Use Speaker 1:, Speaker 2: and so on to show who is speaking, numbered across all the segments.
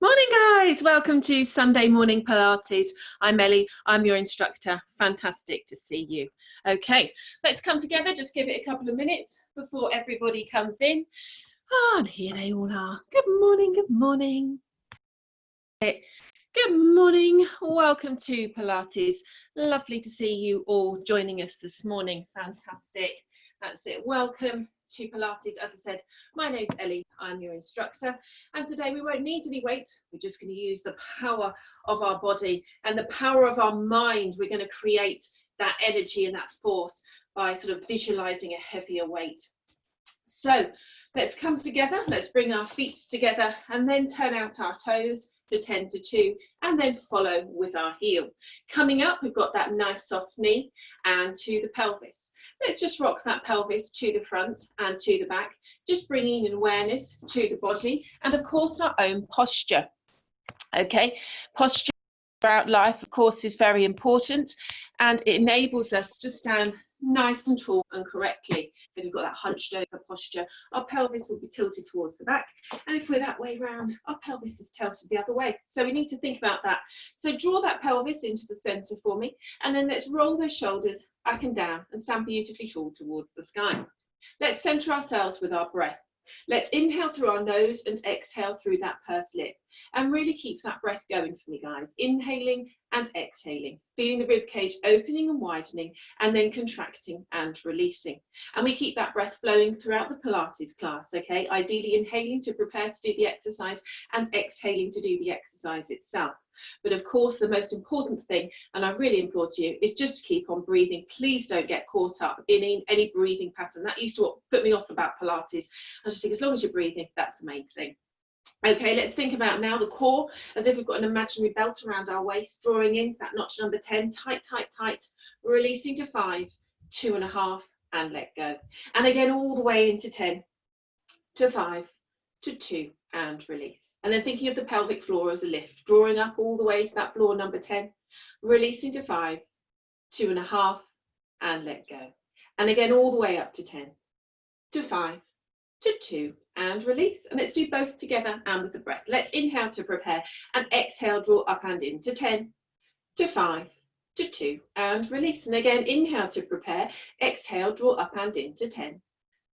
Speaker 1: Morning guys, welcome to Sunday Morning Pilates. I'm Ellie, I'm your instructor. Fantastic to see you. Okay, let's come together, just give it a couple of minutes before everybody comes in. And here they all are. Good morning, good morning. Good morning, welcome to Pilates. Lovely to see you all joining us this morning. Fantastic, that's it. Welcome to Pilates. As I said, my name's Ellie, I'm your instructor, and today we won't need any weights. We're just going to use the power of our body and the power of our mind. We're going to create that energy and that force by sort of visualizing a heavier weight. So let's come together, let's bring our feet together and then turn out our toes to 10 to 2 and then follow with our heel. Coming up, we've got that nice soft knee and to the pelvis. Let's just rock that pelvis to the front and to the back, just bringing an awareness to the body and of course our own posture. Okay, posture throughout life of course is very important and it enables us to stand nice and tall and correctly. If you've got that hunched over posture, our pelvis will be tilted towards the back, and if we're that way round, our pelvis is tilted the other way. So we need to think about that. So draw that pelvis into the center for me, and then let's roll those shoulders back and down and stand beautifully tall towards the sky. Let's center ourselves with our breath. Let's inhale through our nose and exhale through that pursed lip, and really keep that breath going for me, guys. Inhaling and exhaling, feeling the rib cage opening and widening, and then contracting and releasing. And we keep that breath flowing throughout the Pilates class, okay? Ideally inhaling to prepare to do the exercise and exhaling to do the exercise itself. But of course, the most important thing, and I really implore to you, is just to keep on breathing. Please don't get caught up in any breathing pattern. That used to put me off about Pilates. I just think as long as you're breathing, that's the main thing. Okay, let's think about now the core as if we've got an imaginary belt around our waist, drawing into that notch number 10, tight, tight, tight, releasing to 5, 2.5, and let go. And again, all the way into 10, to 5, to 2, and release. And then thinking of the pelvic floor as a lift, drawing up all the way to that floor number 10, releasing to 5, 2.5, and let go. And again, all the way up to 10, to 5, to 2, and release. And let's do both together and with the breath. Let's inhale to prepare and exhale, draw up and in to 10, to 5, to 2, and release. And again, inhale to prepare, exhale, draw up and in to 10,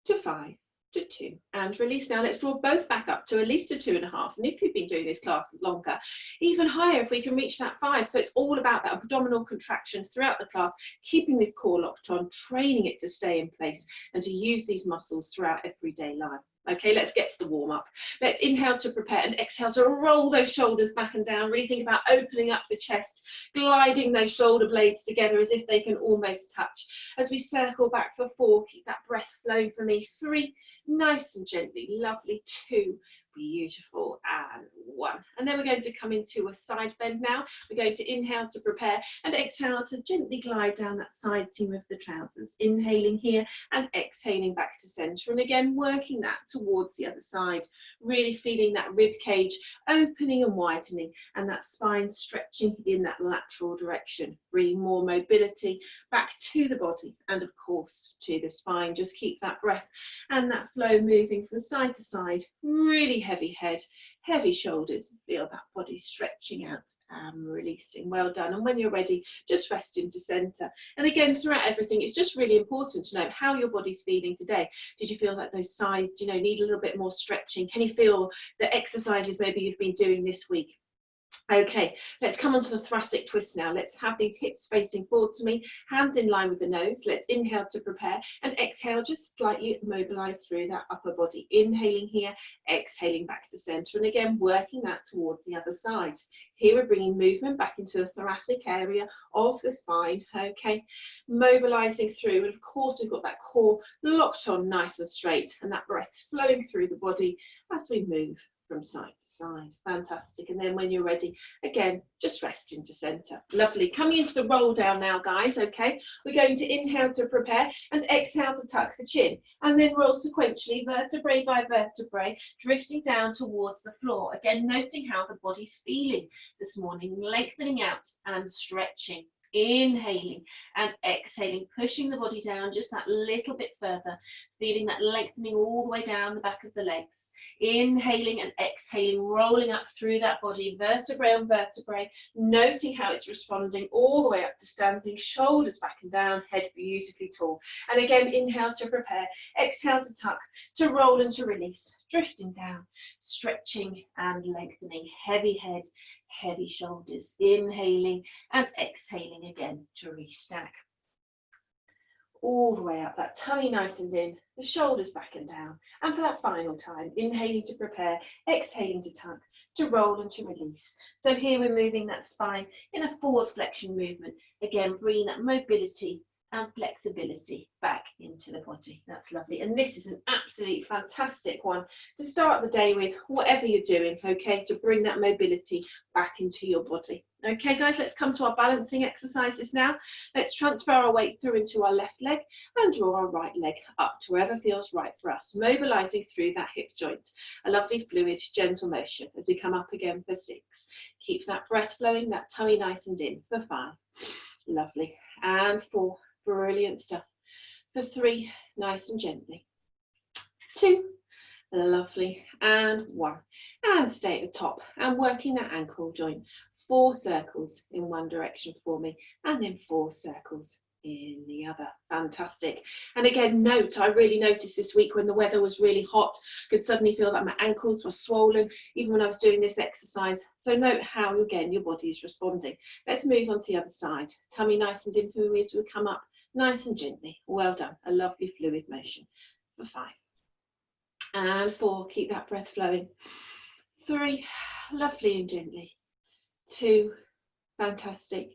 Speaker 1: to 5, to 2, and release. Now let's draw both back up to at least a 2.5, and if you've been doing this class longer, even higher if we can reach that 5. So it's all about that abdominal contraction throughout the class, keeping this core locked on, training it to stay in place and to use these muscles throughout everyday life. Okay, let's get to the warm up. Let's inhale to prepare and exhale to roll those shoulders back and down. Really think about opening up the chest, gliding those shoulder blades together as if they can almost touch. As we circle back for 4, keep that breath flowing for me. 3, nice and gently, lovely. 2, beautiful, and 1. And then we're going to come into a side bend now. We're going to inhale to prepare and exhale to gently glide down that side seam of the trousers. Inhaling here and exhaling back to center. And again, working that towards the other side, really feeling that rib cage opening and widening and that spine stretching in that lateral direction, bringing more mobility back to the body and of course to the spine. Just keep that breath and that flow moving from side to side. Really heavy head, heavy shoulders, feel that body stretching out and releasing. Well done. And when you're ready, just rest into center. And again, throughout everything, it's just really important to know how your body's feeling today. Did you feel that those sides, need a little bit more stretching? Can you feel the exercises maybe you've been doing this week? Okay, let's come on to the thoracic twist now. Let's have these hips facing forward to me, hands in line with the nose. Let's inhale to prepare and exhale, just slightly mobilize through that upper body. Inhaling here, exhaling back to center. And again, working that towards the other side. Here we're bringing movement back into the thoracic area of the spine. Okay, mobilizing through. And of course, we've got that core locked on nice and straight and that breath flowing through the body as we move from side to side. Fantastic. And then when you're ready, again, just rest into center. Lovely. Coming into the roll down now, guys. Okay, we're going to inhale to prepare and exhale to tuck the chin, and then roll sequentially, vertebrae by vertebrae, drifting down towards the floor. Again, noting how the body's feeling this morning, lengthening out and stretching. Inhaling and exhaling, pushing the body down just that little bit further, feeling that lengthening all the way down the back of the legs. Inhaling and exhaling, rolling up through that body, vertebrae on vertebrae, noting how it's responding all the way up to standing, shoulders back and down, head beautifully tall. And again, inhale to prepare, exhale to tuck, to roll and to release, drifting down, stretching and lengthening, heavy head, heavy shoulders, inhaling and exhaling again to restack. All the way up, that tummy nice and in, the shoulders back and down. And for that final time, inhaling to prepare, exhaling to tuck, to roll and to release. So here we're moving that spine in a forward flexion movement. Again, bringing that mobility and flexibility back into the body. That's lovely. And this is an absolutely fantastic one to start the day with, whatever you're doing, okay, to bring that mobility back into your body. Okay, guys, let's come to our balancing exercises now. Let's transfer our weight through into our left leg and draw our right leg up to wherever feels right for us, mobilizing through that hip joint. A lovely fluid, gentle motion as we come up again for 6. Keep that breath flowing, that tummy nice and in for 5. Lovely. And 4. Brilliant stuff. For 3, nice and gently. 2, lovely. And 1. And stay at the top and working that ankle joint. 4 circles in one direction for me, and then 4 circles in the other. Fantastic. And again, note, I really noticed this week when the weather was really hot, could suddenly feel that my ankles were swollen even when I was doing this exercise. So note how, again, your body is responding. Let's move on to the other side. Tummy nice and in for me as we come up, nice and gently. Well done. A lovely fluid motion for 5. And 4, keep that breath flowing. 3, lovely and gently. 2, fantastic.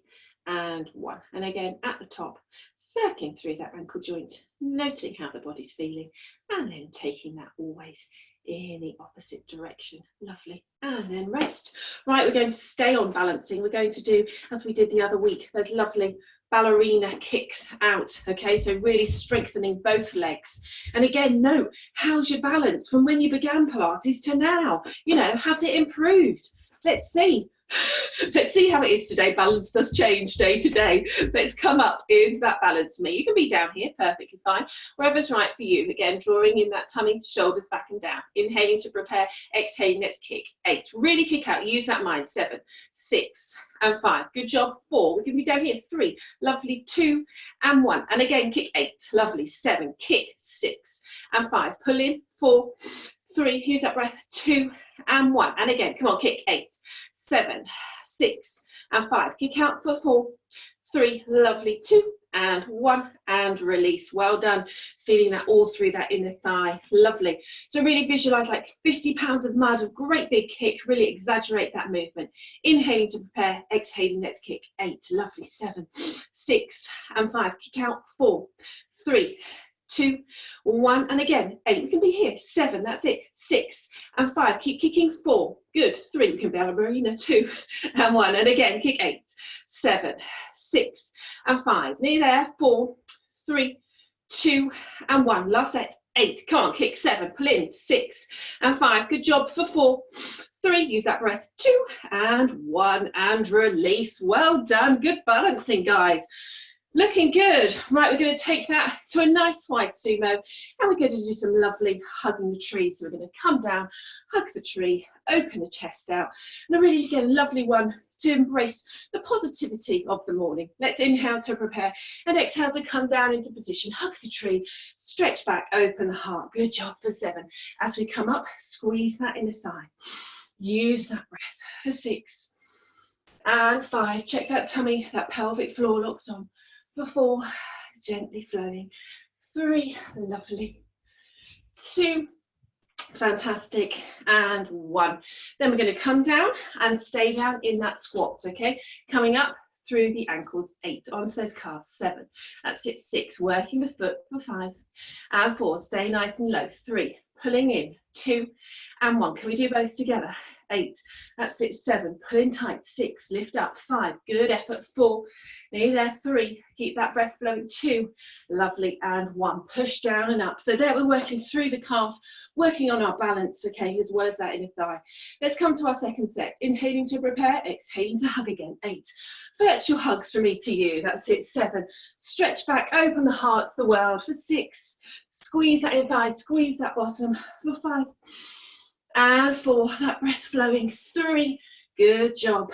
Speaker 1: And 1. And again, at the top, circling through that ankle joint, noting how the body's feeling, and then taking that always in the opposite direction. Lovely. And then rest. Right, we're going to stay on balancing. We're going to do, as we did the other week, those lovely ballerina kicks out. Okay, so really strengthening both legs. And again, note, how's your balance from when you began Pilates to now? You know, has it improved? Let's see. Let's see how it is today. Balance does change day to day. Let's come up into that balance me. You can be down here, perfectly fine. Wherever's right for you. Again, drawing in that tummy, shoulders back and down. Inhaling to prepare, exhaling, let's kick. 8. Really kick out, use that mind. 7, 6, and 5. Good job. 4. We can be down here. 3. Lovely. 2, and 1. And again, kick 8. Lovely. 7. Kick 6, and 5. Pull in. 4, 3. Use that breath. 2, and 1. And again, come on, kick 8, 7, 6, and 5. Kick out for 4, 3, lovely, 2, and 1, and release. Well done. Feeling that all through that inner thigh. Lovely. So really visualize like 50 pounds of mud, a great big kick. Really exaggerate that movement. Inhaling to prepare, exhaling, let's kick. 8, lovely, 7, 6, and 5. Kick out 4, 3, 2, 1, and again 8. We can be here. 7, that's it. 6 and 5. Keep kicking. 4, good. 3, we can be ballerina. 2 and 1, and again kick. 8, 7, 6, and 5. Nearly there. 4, 3, 2, and 1. Last set. 8. Come on, kick. 7. Pull in. 6 and 5. Good job for 4, 3. Use that breath. 2 and 1, and release. Well done. Good balancing, guys. Looking good. Right, we're going to take that to a nice wide sumo, and we're going to do some lovely hugging the tree. So we're going to come down, hug the tree, open the chest out, and a really, again, lovely one to embrace the positivity of the morning. Let's inhale to prepare, and exhale to come down into position. Hug the tree, stretch back, open the heart. Good job for 7. As we come up, squeeze that inner thigh. Use that breath for 6 and 5. Check that tummy, that pelvic floor locked on. For 4, gently flowing. 3, lovely. 2, fantastic. And 1. Then we're going to come down and stay down in that squat, okay? Coming up through the ankles. 8, onto those calves. 7, that's it. 6, working the foot for 5. And 4, stay nice and low. 3, pulling in. 2 and 1. Can we do both together? 8, that's it. 7, pull in tight. 6, lift up. 5, good effort. 4, nearly there. 3, keep that breath flowing. 2, lovely. And 1, push down and up. So there we're working through the calf, working on our balance, okay, as well as that inner thigh. Let's come to our second set. Inhaling to prepare, exhaling to hug again. 8, virtual hugs from me to you. That's it. 7, stretch back, open the heart to the world. For 6, squeeze that inner thigh, squeeze that bottom. For 5 and 4, that breath flowing. 3, good job.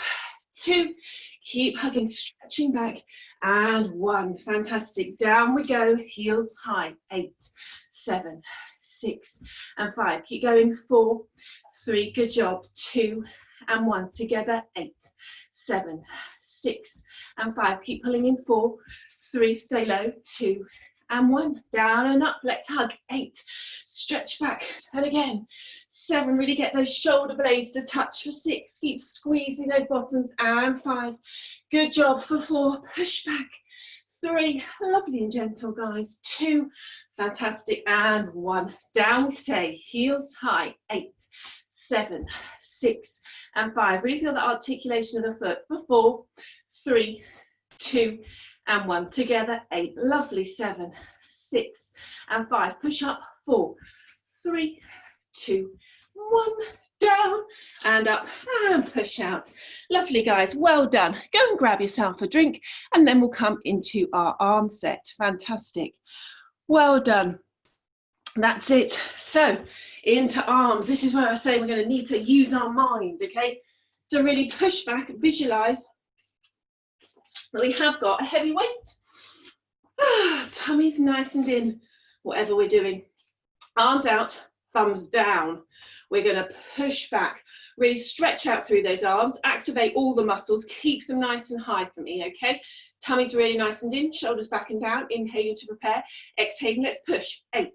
Speaker 1: 2, keep hugging, stretching back, and 1, fantastic. Down we go, heels high. 8, 7, 6, and 5. Keep going. 4, 3, good job. 2 and 1 together. 8, 7, 6, and 5. Keep pulling in. 4, 3, stay low. 2 and 1, down and up. Let's hug. 8, stretch back, and again. 7, really get those shoulder blades to touch. For 6, keep squeezing those bottoms, and 5, good job. For 4, push back. 3, lovely and gentle, guys. 2, fantastic, and 1, down we stay, heels high. 8, 7, 6, and 5. Really feel the articulation of the foot. For 4, 3, 2, and 1 together. 8, lovely. 7, 6, and 5. Push up. 4, 3, 2, 1, down and up, and push out. Lovely, guys, well done. Go and grab yourself a drink, and then we'll come into our arm set. Fantastic, well done. That's it. So into arms. This is where I say we're going to need to use our mind, okay? So really push back, visualize that we have got a heavy weight. Tummies nice and in, whatever we're doing. Arms out, thumbs down. We're going to push back, really stretch out through those arms, activate all the muscles, keep them nice and high for me, okay? Tummy's really nice and in, shoulders back and down, inhaling to prepare, exhaling, let's push. 8,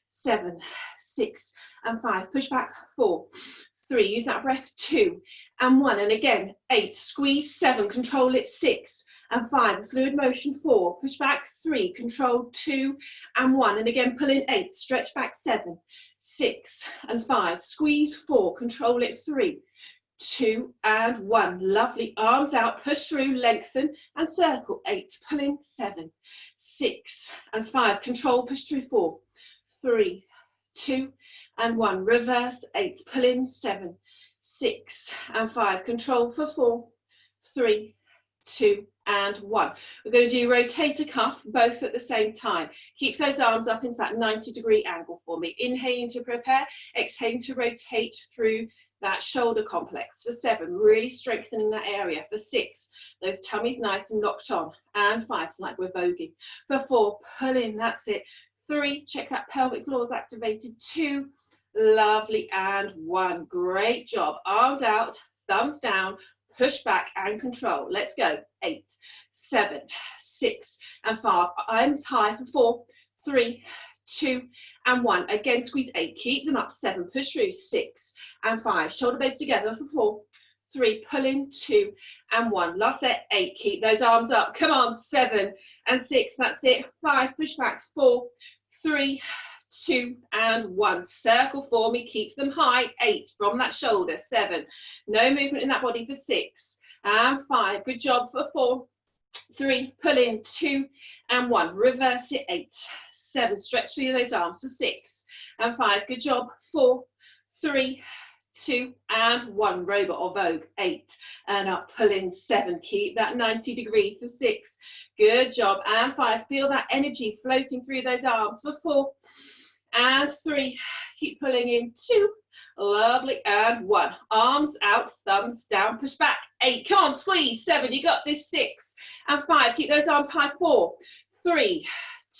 Speaker 1: 7, 6, and 5, push back. 4, 3, use that breath. 2 and 1, and again. 8, squeeze. 7, control it. 6 and 5, fluid motion. 4, push back. 3, control. 2 and 1, and again, pull in. 8, stretch back. 7, 6 and 5, squeeze. 4, control it. 3, 2 and 1, lovely. Arms out, push through, lengthen and circle. 8, pull in. 7, 6 and 5, control, push through. 4, 3, 2 and 1, reverse. 8, pull in. 7, 6 and 5, control for 4, 3, 2 and 1. We're going to do rotator cuff both at the same time. Keep those arms up into that 90-degree angle for me. Inhaling to prepare, exhaling to rotate through that shoulder complex. For 7, really strengthening that area. For 6, those tummies nice and locked on. And 5, it's like we're voguing. For 4, pull in, that's it. 3, check that pelvic floor is activated. 2, lovely, and 1, great job. Arms out, thumbs down, push back and control. Let's go. 8, 7, 6 and 5. Arms high for 4, 3, 2 and 1. Again, squeeze. 8, keep them up. 7, push through. 6 and 5. Shoulder blades together for 4, 3, pull in. 2 and 1. Last set. 8, keep those arms up. Come on. 7 and 6. That's it. 5, push back. 4, 3, 2 and 1. Circle for me, keep them high. 8, from that shoulder. 7, no movement in that body. For 6 and 5, good job. For 4, 3, pull in. 2 and 1, reverse it. 8, 7, stretch through those arms. For 6 and 5, good job. 4, 3, 2 and 1, robot or vogue. 8 and up, pull in. 7, keep that 90-degree. For 6, good job. And 5, feel that energy floating through those arms. For 4 and 3, keep pulling in. 2, lovely, and 1. Arms out, thumbs down, push back. 8, come on, squeeze. 7, you got this. 6 and 5, keep those arms high. 4, 3,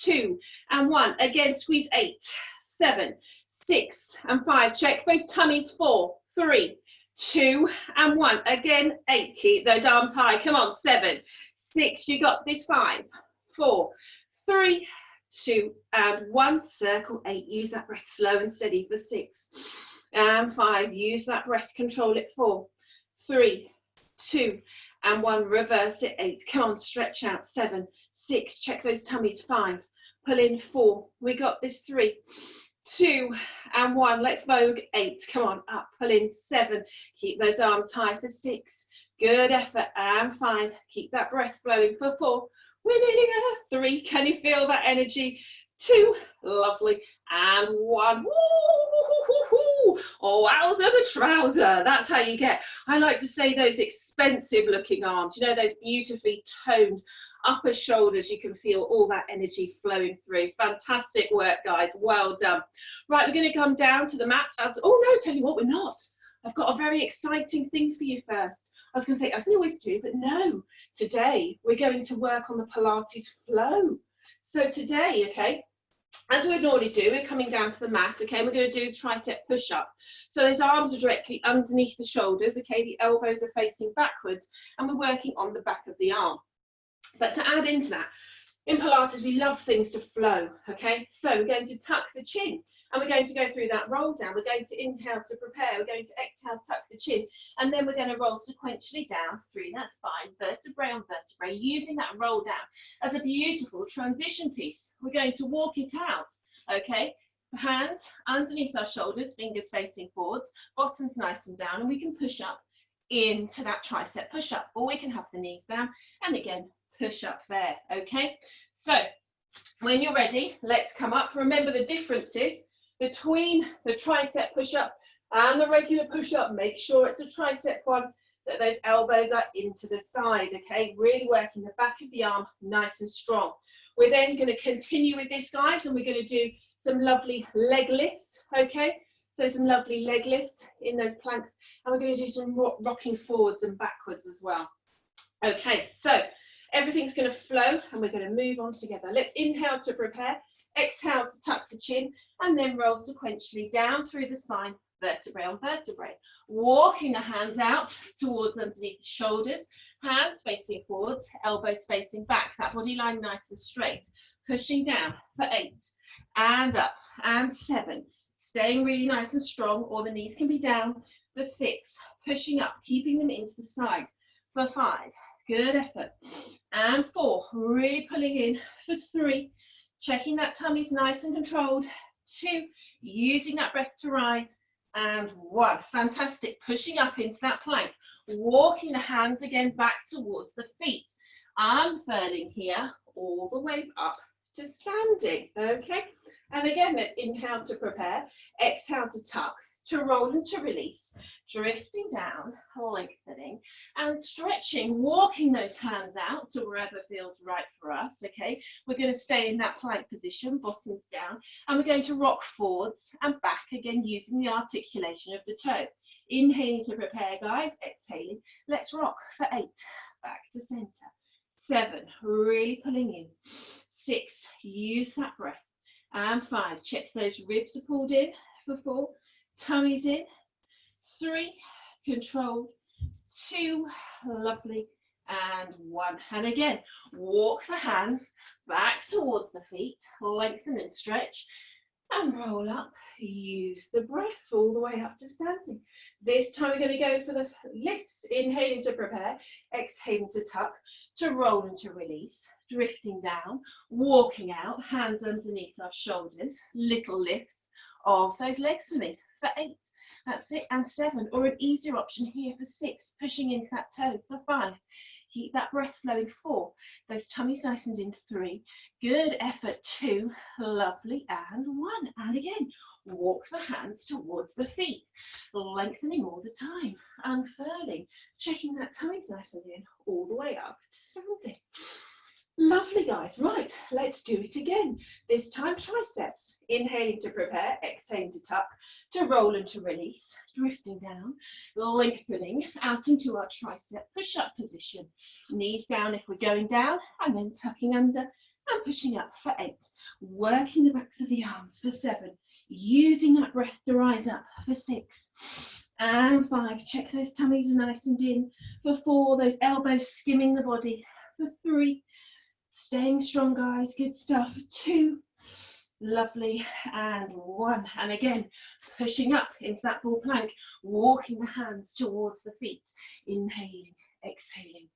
Speaker 1: 2 and 1. Again, squeeze. 8, 7, 6 and 5. Check those tummies. 4, 3, 2 and 1. Again, 8, keep those arms high. Come on. 7, 6, you got this. 5, 4, 3, 2 and 1. Circle. 8, use that breath slow and steady. For 6 and 5, use that breath, control it. 4, 3, 2 and 1, reverse it. 8, come on, stretch out. 7, 6, check those tummies. 5, pull in. 4, we got this. 3, 2 and 1, let's vogue. 8, come on, up, pull in. 7, keep those arms high. For 6, good effort. And 5, keep that breath flowing. For 4, we're nearly there. 3, can you feel that energy? 2, lovely, and 1. Oh, wowzer the trouser. That's how you get, I like to say, those expensive looking arms. You know, those beautifully toned upper shoulders. You can feel all that energy flowing through. Fantastic work, guys. Well done. Right, we're going to come down to the mat. Oh no, tell you what, we're not. I've got a very exciting thing for you first. I was going to say, as we always do, but no. Today, we're going to work on the Pilates flow. So today, okay, as we would normally do, we're coming down to the mat, okay, we're going to do tricep push-up. So those arms are directly underneath the shoulders, okay, the elbows are facing backwards, and we're working on the back of the arm. But to add into that, in Pilates, we love things to flow, okay? So we're going to tuck the chin, and we're going to go through that roll down. We're going to inhale to prepare. We're going to exhale, tuck the chin, and then we're going to roll sequentially down through that spine, vertebrae on vertebrae, using that roll down as a beautiful transition piece. We're going to walk it out, okay? Hands underneath our shoulders, fingers facing forwards, bottoms nice and down, and we can push up into that tricep push-up, or we can have the knees down, and again, push up there, okay? So when you're ready, let's come up. Remember the differences between the tricep push-up and the regular push-up. Make sure it's a tricep one, that those elbows are into the side, okay? Really working the back of the arm nice and strong. We're then going to continue with this, guys, and we're going to do some lovely leg lifts, okay? So some lovely leg lifts in those planks, and we're going to do some rocking forwards and backwards as well. Okay, so everything's going to flow, and we're going to move on together. Let's inhale to prepare, exhale to tuck the chin, and then roll sequentially down through the spine, vertebrae on vertebrae. Walking the hands out towards underneath the shoulders, hands facing forwards, elbows facing back, that body line nice and straight. Pushing down for 8, and up, and 7. Staying really nice and strong, or the knees can be down. For 6, pushing up, keeping them into the side. For 5, good effort. And 4, really pulling in. For 3, checking that tummy's nice and controlled. 2, using that breath to rise. And 1, fantastic, pushing up into that plank. Walking the hands again back towards the feet. Unfurling here, all the way up to standing, okay? And again, let's inhale to prepare, exhale to tuck, to roll and to release, drifting down, lengthening and stretching, walking those hands out to wherever feels right for us, okay? We're going to stay in that plank position, bottoms down, and we're going to rock forwards and back again using the articulation of the toe. Inhaling to prepare, guys, exhaling. Let's rock for 8, back to center. 7, really pulling in. 6, use that breath. And 5, check those ribs are pulled in. For 4, tummy's in. 3, controlled. 2, lovely. And 1. And again, walk the hands back towards the feet, lengthen and stretch, and roll up. Use the breath all the way up to standing. This time we're going to go for the lifts. Inhaling to prepare, exhaling to tuck, to roll and to release, drifting down, walking out, hands underneath our shoulders, little lifts of those legs for me. For 8, that's it, and 7, or an easier option here for 6, pushing into that toe. For 5, keep that breath flowing. 4, those tummies nice and in. 3, good effort. 2, lovely, and 1. And again, walk the hands towards the feet, lengthening all the time, unfurling, checking that tummy's nice and in, all the way up to standing. Lovely, guys. Right, let's do it again. This time triceps. Inhaling to prepare, exhaling to tuck, to roll and to release, drifting down, lengthening out into our tricep push-up position. Knees down if we're going down, and then tucking under and pushing up for 8. Working the backs of the arms for 7. Using that breath to rise up for 6. And 5, check those tummies nice and in. For 4, those elbows skimming the body. For 3, staying strong, guys, good stuff. 2, lovely, and 1. And again, pushing up into that full plank, walking the hands towards the feet. Inhaling, exhaling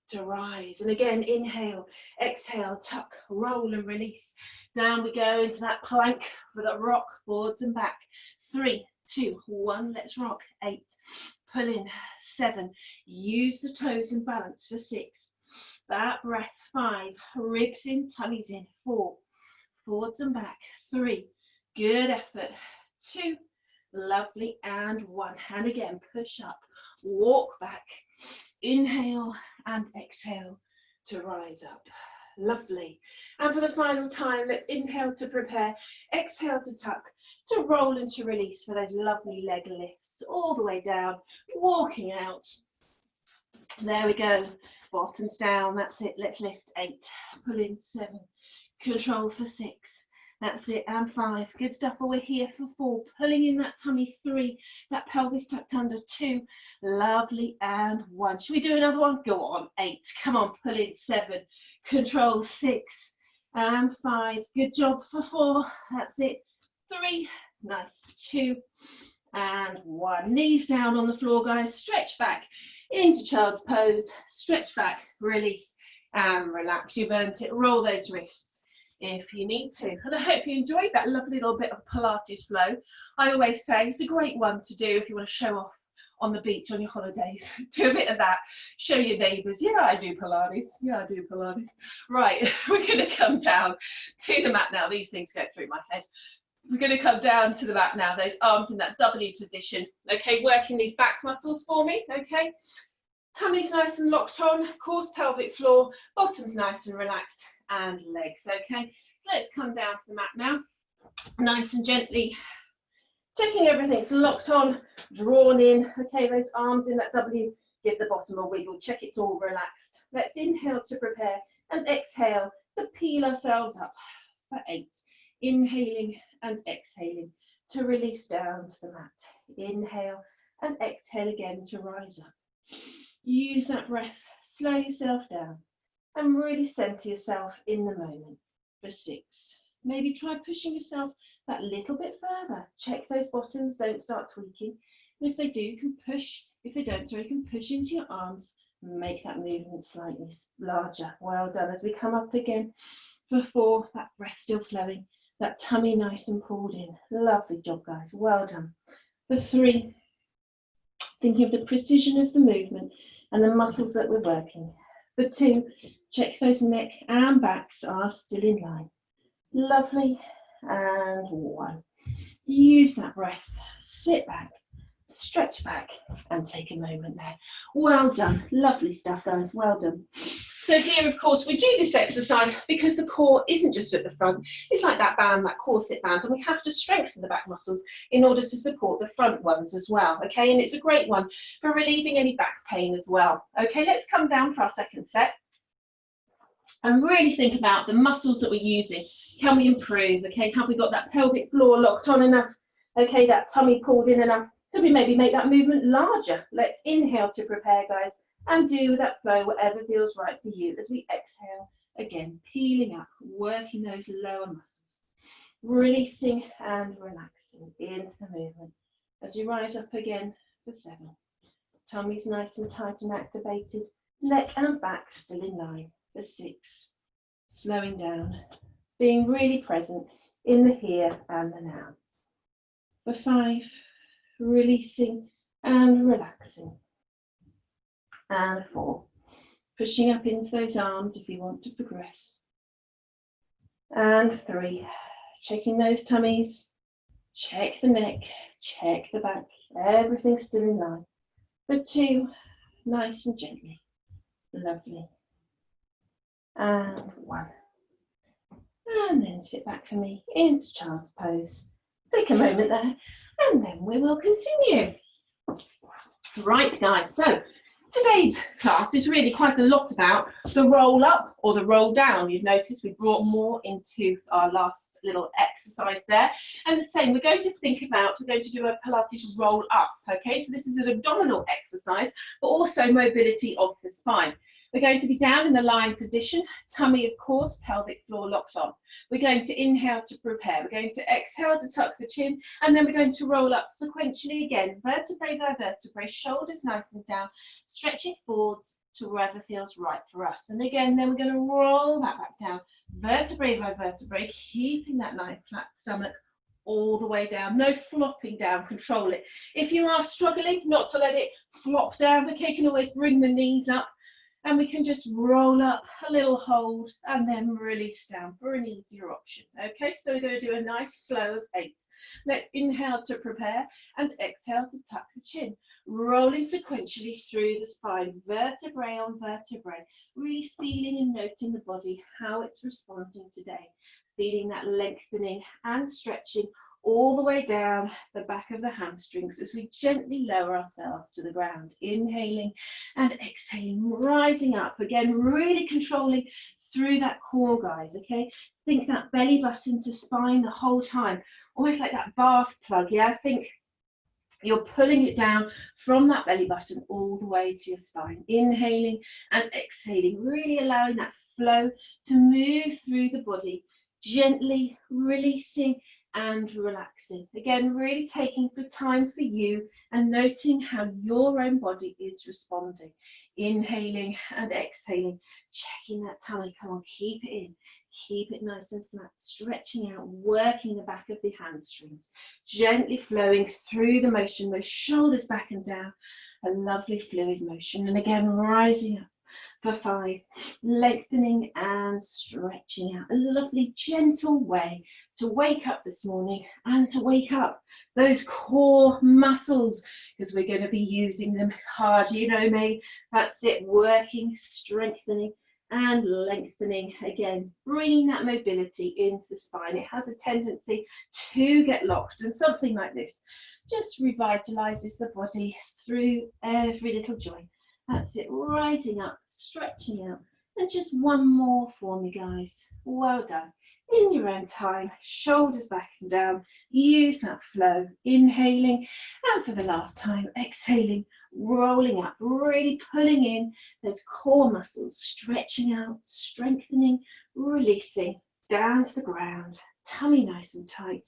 Speaker 1: to rise. And again, inhale, exhale, tuck, roll and release. Down we go into that plank with a rock, forwards and back. 3, 2, 1, let's rock. 8, pull in. 7, use the toes and balance for 6. That breath. 5, ribs in, tummies in. 4, forwards and back. 3, good effort. 2, lovely, and 1. And again, push up, walk back, inhale and exhale to rise up. Lovely. And for the final time, let's inhale to prepare, exhale to tuck, to roll and to release for those lovely leg lifts all the way down, walking out. There we go. Bottoms down. That's it. Let's lift 8. Pull in 7. Control for 6. That's it. And 5. Good stuff. We're here for 4. Pulling in that tummy. 3. That pelvis tucked under. 2. Lovely. And 1. Should we do another one? Go on. 8. Come on. Pull in 7. Control 6. And 5. Good job for 4. That's it. 3. Nice. 2. And 1. Knees down on the floor, guys. Stretch back into child's pose. Stretch back. Release and relax. You've earned it. Roll those wrists if you need to. And I hope you enjoyed that lovely little bit of Pilates flow. I always say it's a great one to do if you want to show off on the beach on your holidays. Do a bit of that. Show your neighbours. Yeah, I do Pilates. Yeah, I do Pilates. Right, we're going to come down to the mat now. These things go through my head. We're going to come down to the mat now. Those arms in that W position. Okay, working these back muscles for me. Okay, tummy's nice and locked on. Of course, pelvic floor. Bottom's nice and relaxed. And legs. Okay, so let's come down to the mat now. Nice and gently. Checking everything's locked on, drawn in. Okay, those arms in that W. Give the bottom a wiggle. Check it's all relaxed. Let's inhale to prepare and exhale to peel ourselves up for 8. Inhaling and exhaling to release down to the mat. Inhale and exhale again to rise up. Use that breath. Slow yourself down and really center yourself in the moment for 6. Maybe try pushing yourself that little bit further. Check those bottoms, don't start tweaking. And if they do, you can push. If they don't, you can push into your arms. Make that movement slightly larger. Well done. As we come up again for 4, that breath still flowing. That tummy nice and pulled in. Lovely job, guys. Well done. For 3, thinking of the precision of the movement and the muscles that we're working. For 2, check those neck and backs are still in line. Lovely. And 1. Use that breath. Sit back, stretch back, and take a moment there. Well done. Lovely stuff, guys. Well done. So here, of course, we do this exercise because the core isn't just at the front. It's like that band, that corset band, and we have to strengthen the back muscles in order to support the front ones as well. Okay, and it's a great one for relieving any back pain as well. Okay, let's come down for our second set and really think about the muscles that we're using. Can we improve? Okay, have we got that pelvic floor locked on enough? Okay, that tummy pulled in enough? Could we maybe make that movement larger? Let's inhale to prepare, guys, and do that flow, whatever feels right for you. As we exhale, again, peeling up, working those lower muscles, releasing and relaxing into the movement. As you rise up again for 7, tummy's nice and tight and activated, neck and back still in line for 6, slowing down, being really present in the here and the now. For 5, releasing and relaxing. And 4, pushing up into those arms if you want to progress. And 3, checking those tummies, check the neck, check the back, everything's still in line. For 2, nice and gently, lovely. And 1. And then sit back for me into child's pose. Take a moment there, and then we will continue. Right, guys, so today's class is really quite a lot about the roll up or the roll down. You've noticed we brought more into our last little exercise there. And the same, we're going to do a Pilates roll up. Okay, so this is an abdominal exercise, but also mobility of the spine. We're going to be down in the lying position, tummy, of course, pelvic floor locked on. We're going to inhale to prepare. We're going to exhale to tuck the chin, and then we're going to roll up sequentially again, vertebrae by vertebrae, shoulders nice and down, stretching forwards to wherever feels right for us. And again, then we're going to roll that back down, vertebrae by vertebrae, keeping that nice flat stomach all the way down. No flopping down, control it. If you are struggling not to let it flop down, okay, you can always bring the knees up. And we can just roll up, a little hold, and then release down for an easier option. Okay, so we're going to do a nice flow of 8. Let's inhale to prepare and exhale to tuck the chin, rolling sequentially through the spine, vertebrae on vertebrae, really feeling and noting the body, how it's responding today, feeling that lengthening and stretching all the way down the back of the hamstrings as we gently lower ourselves to the ground, inhaling and exhaling, rising up again, really controlling through that core, guys. Okay, think that belly button to spine the whole time, almost like that bath plug. Yeah, think you're pulling it down from that belly button all the way to your spine, inhaling and exhaling, really allowing that flow to move through the body, gently releasing and relaxing. Again, really taking the time for you and noting how your own body is responding. Inhaling and exhaling, checking that tummy. Come on, keep it in. Keep it nice and flat, stretching out, working the back of the hamstrings, gently flowing through the motion, those shoulders back and down, a lovely fluid motion. And again, rising up for 5, lengthening and stretching out. A lovely, gentle way to wake up this morning and to wake up those core muscles, because we're going to be using them hard. You know me, that's it, working, strengthening and lengthening. Again, bringing that mobility into the spine. It has a tendency to get locked, and something like this just revitalizes the body through every little joint. That's it, rising up, stretching out. And just one more for me, guys. Well done. In your own time, shoulders back and down. Use that flow, inhaling, and for the last time, exhaling, rolling up, really pulling in those core muscles, stretching out, strengthening, releasing, down to the ground, tummy nice and tight,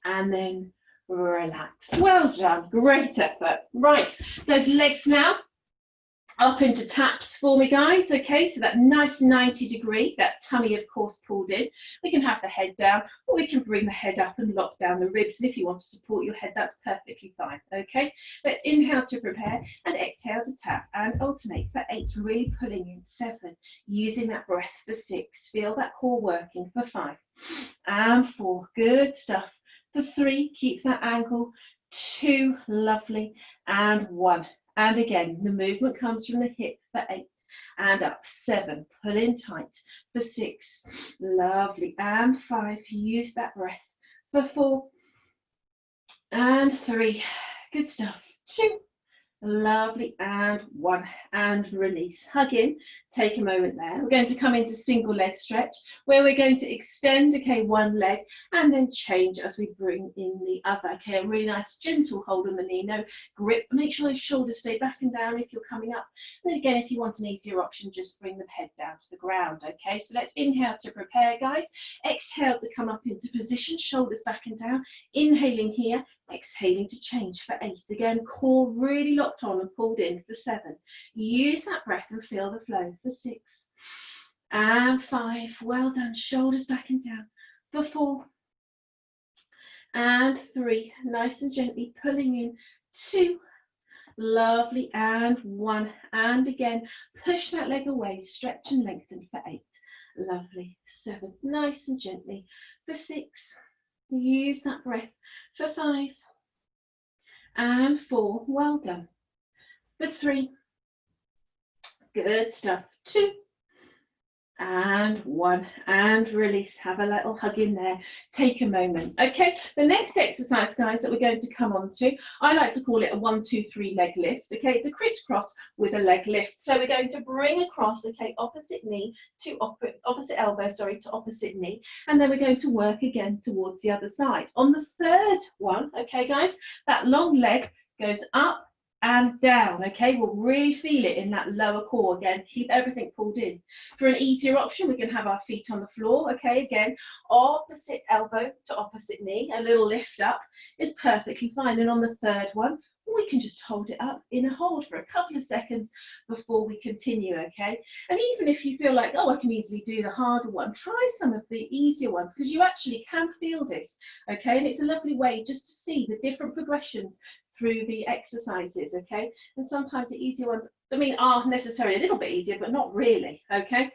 Speaker 1: and then relax. Well done, great effort. Right, those legs now up into taps for me, guys. Okay, so that nice 90-degree, that tummy of course pulled in. We can have the head down, or we can bring the head up and lock down the ribs. And if you want to support your head, that's perfectly fine. Okay, let's inhale to prepare and exhale to tap and alternate for 8, really pulling in. 7, using that breath for 6, feel that core working for 5 and 4, good stuff, for 3, keep that ankle, 2, lovely, and 1. And again, the movement comes from the hip for 8 and up. 7, pull in tight for 6, lovely, and 5, use that breath for 4 and 3, good stuff, 2, lovely, and 1, and release. Hug in, take a moment there. We're going to come into single leg stretch, where we're going to extend, okay, one leg, and then change as we bring in the other. Okay, a really nice gentle hold on the knee, no grip. Make sure those shoulders stay back and down if you're coming up. And then again, if you want an easier option, just bring the head down to the ground. Okay, so let's inhale to prepare, guys. Exhale to come up into position, shoulders back and down. Inhaling here, exhaling to change for 8. Again, core really locked on and pulled in for 7. Use that breath and feel the flow for 6 and 5. Well done. Shoulders back and down for 4 and 3. Nice and gently pulling in. 2. Lovely, and 1. And again, push that leg away. Stretch and lengthen for 8. Lovely. 7. Nice and gently for 6. Use that breath for 5 and 4. Well done. For 3. Good stuff. 2 and 1, and release. Have a little hug in there. Take a moment. Okay, the next exercise, guys, that we're going to come on to, I like to call it a 1, 2, 3 leg lift. Okay, it's a crisscross with a leg lift. So we're going to bring across, okay, opposite knee to opposite elbow, sorry, to opposite knee, and then we're going to work again towards the other side. On the third one, okay, guys, that long leg goes up and down. Okay, we'll really feel it in that lower core. Again, keep everything pulled in. For an easier option, we can have our feet on the floor. Okay, again, opposite elbow to opposite knee, a little lift up is perfectly fine. And on the third one, we can just hold it up in a hold for a couple of seconds before we continue. Okay, and even if you feel like, oh, I can easily do the harder one, try some of the easier ones, because you actually can feel this. Okay, and it's a lovely way just to see the different progressions through the exercises. Okay, and sometimes the easier ones, I mean, are necessarily a little bit easier, but not really. Okay,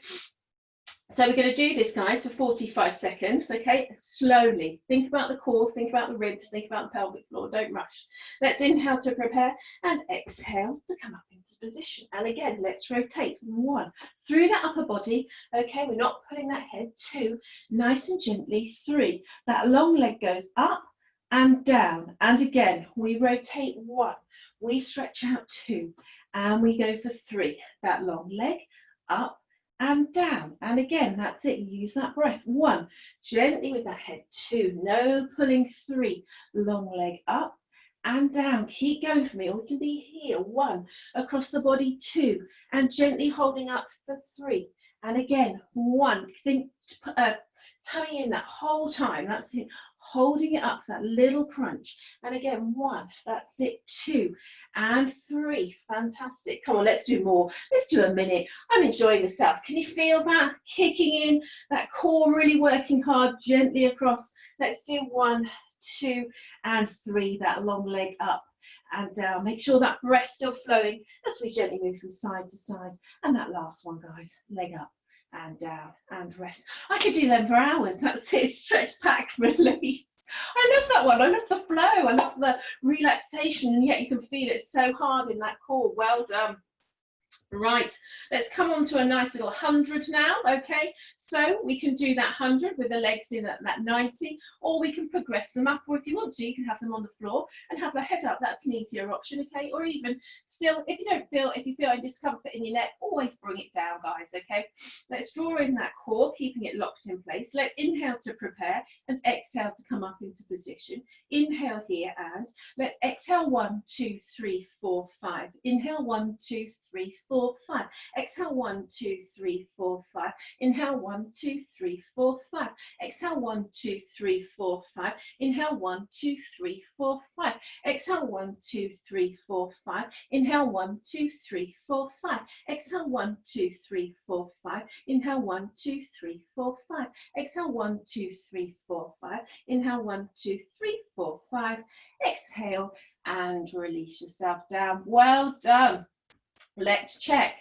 Speaker 1: So we're going to do this, guys, for 45 seconds, okay? Slowly. Think about the core, think about the ribs, think about the pelvic floor. Don't rush. Let's inhale to prepare and exhale to come up into position. And again, let's rotate. 1, through that upper body, okay? We're not pulling that head. 2, nice and gently. 3, that long leg goes up and down. And again, we rotate. 1, we stretch out. 2, and we go for 3. That long leg up and down, and again, that's it. Use that breath. 1, gently with that head. 2, no pulling. 3, long leg up and down. Keep going for me, or we can be here. 1, across the body. 2, and gently holding up for 3, and again. 1, think tummy in that whole time. That's it. Holding it up, that little crunch. And again, 1, that's it. 2 and 3, fantastic. Come on, let's do more. Let's do a minute. I'm enjoying myself. Can you feel that kicking in, that core really working hard, gently across? Let's do 1, 2 and 3, that long leg up and down. Make sure that breath's still flowing as we gently move from side to side. And that last one, guys, leg up and down and rest. I could do them for hours. That's it. Stretch back, release. I love that one. I love the flow. I love the relaxation, and yet you can feel it so hard in that core. Well done. Right, let's come on to a nice little 100 now, okay? So we can do that 100 with the legs in at that 90, or we can progress them up, or if you want to, you can have them on the floor and have the head up. That's an easier option, okay? Or even still, if you feel any discomfort in your neck, always bring it down, guys, okay? Let's draw in that core, keeping it locked in place. Let's inhale to prepare and exhale to come up into position. Inhale here, and let's exhale. 1, 2, 3, 4, 5. Inhale. 1, 2, 3, 4, 5. Exhale. 1, 2, 3, 4, 5. Inhale. 1, 2, 3, 4, 5. Exhale. 1, 2, 3, 4, 5. Inhale. 1, 2, 3, 4, 5. Exhale. 1, 2, 3, 4, 5. Inhale. 1, 2, 3, 4, 5. Exhale. 1, 2, 3, 4, 5. Inhale. 1, 2, 3, 4, 5. Exhale. 1, 2, 3, 4, 5. Inhale. 1, 2, 3, 4, 5. Exhale and release yourself down. Well done. Let's check.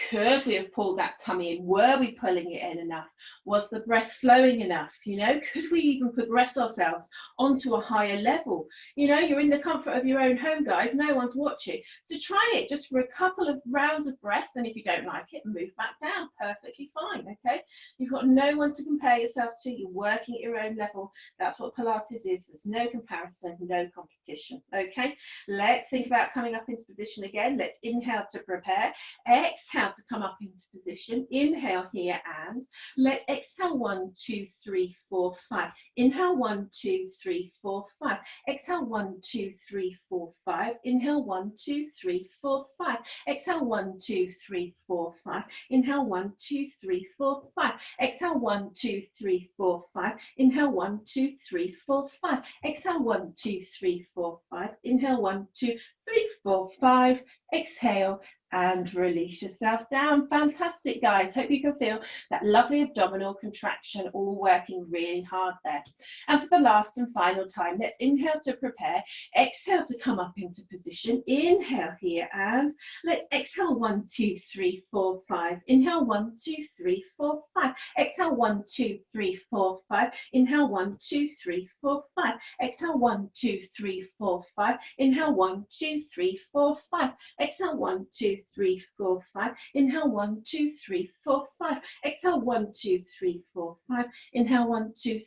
Speaker 1: Could we have pulled that tummy in? Were we pulling it in enough? Was the breath flowing enough? You know, could we even progress ourselves onto a higher level? You know, you're in the comfort of your own home, guys. No one's watching. So try it just for a couple of rounds of breath. And if you don't like it, move back down. Perfectly fine, okay? You've got no one to compare yourself to. You're working at your own level. That's what Pilates is. There's no comparison, no competition, okay? Let's think about coming up into position again. Let's inhale to prepare. Exhale to come up into position. Inhale here, and let's exhale. 1, 2, 3, 4, 5. Inhale. 1, 2, 3, 4, 5. Exhale. 1, 2, 3, 4, 5. Inhale. 1, 2, 3, 4, 5. Exhale. 1, 2, 3, 4, 5. Inhale. 1, 2, 3, 4, 5. Exhale. 1, 2, 3, 4, 5. Inhale. 1, 2, 3, 4, 5. Exhale. 1, 2, 3, 4, 5. Inhale. 1, 2, 3, 4, 5. Exhale and release yourself down. Fantastic, guys. Hope you can feel that lovely abdominal contraction all working really hard there. And for the last and final time, let's inhale to prepare. Exhale to come up into position. Inhale here, and let's exhale. 1, 2, 3, 4, 5. Inhale. 1, 2, 3, 4, 5. Exhale. 1, 2, 3, 4, 5. Inhale. 1, 2, 3, 4, 5. Exhale. 1, 2, 3, 4, 5. Inhale. 1, 2, 3, 4, 5. Exhale. 1, 2, 3, 4, 5. Inhale. 1, 2, 3, 4, 5. Exhale. 1, 2, 3, 4, 5. Inhale. 1, 2, 3,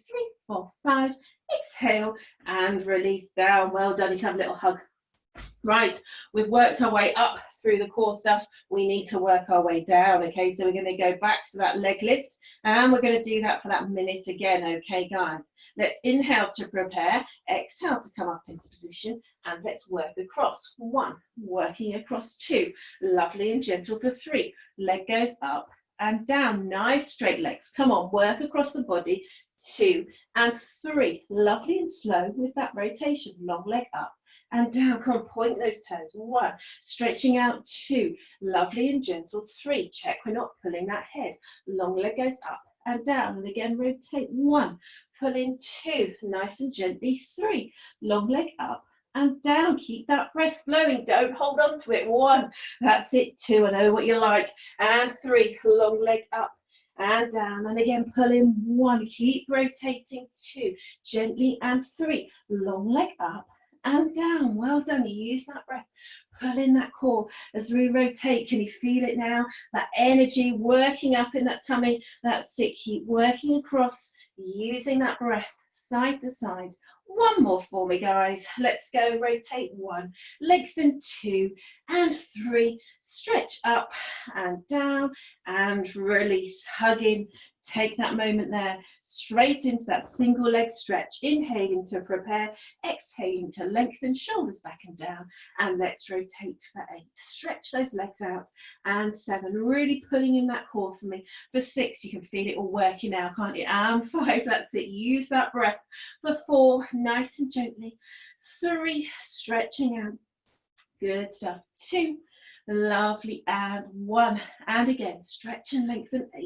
Speaker 1: 4, 5. Exhale and release down. Well done. You can have a little hug. Right, we've worked our way up through the core stuff. We need to work our way down, okay? So we're going to go back to that leg lift, and we're going to do that for that minute again, okay, guys? Let's inhale to prepare, exhale to come up into position, and let's work across. 1, working across. 2, lovely and gentle for 3. Leg goes up and down. Nice straight legs. Come on, work across the body. 2 and 3, lovely and slow with that rotation. Long leg up and down. Come on, point those toes. 1, stretching out. 2, lovely and gentle. 3, check we're not pulling that head. Long leg goes up and down, and again rotate. 1, pull in. 2, nice and gently. 3, long leg up and down. Keep that breath flowing. Don't hold on to it. 1, that's it. 2, I know what you like. And 3, long leg up and down, and again pull in 1, keep rotating, 2, gently, and 3, long leg up and down. Well done. You use that breath, pull in that core as we rotate. Can you feel it now? That energy working up in that tummy. That's it. Keep working across, using that breath side to side. One more for me, guys. Let's go. Rotate 1, lengthen 2 and 3, stretch up and down and release. Hug in. Take that moment there, straight into that single leg stretch. Inhaling to prepare, exhaling to lengthen, shoulders back and down, and let's rotate for 8. Stretch those legs out, and 7, really pulling in that core for me. For 6, you can feel it all working now, can't you? And 5, that's it. Use that breath. For 4, nice and gently. 3, stretching out. Good stuff. 2, lovely, and 1, and again stretch and lengthen. 8,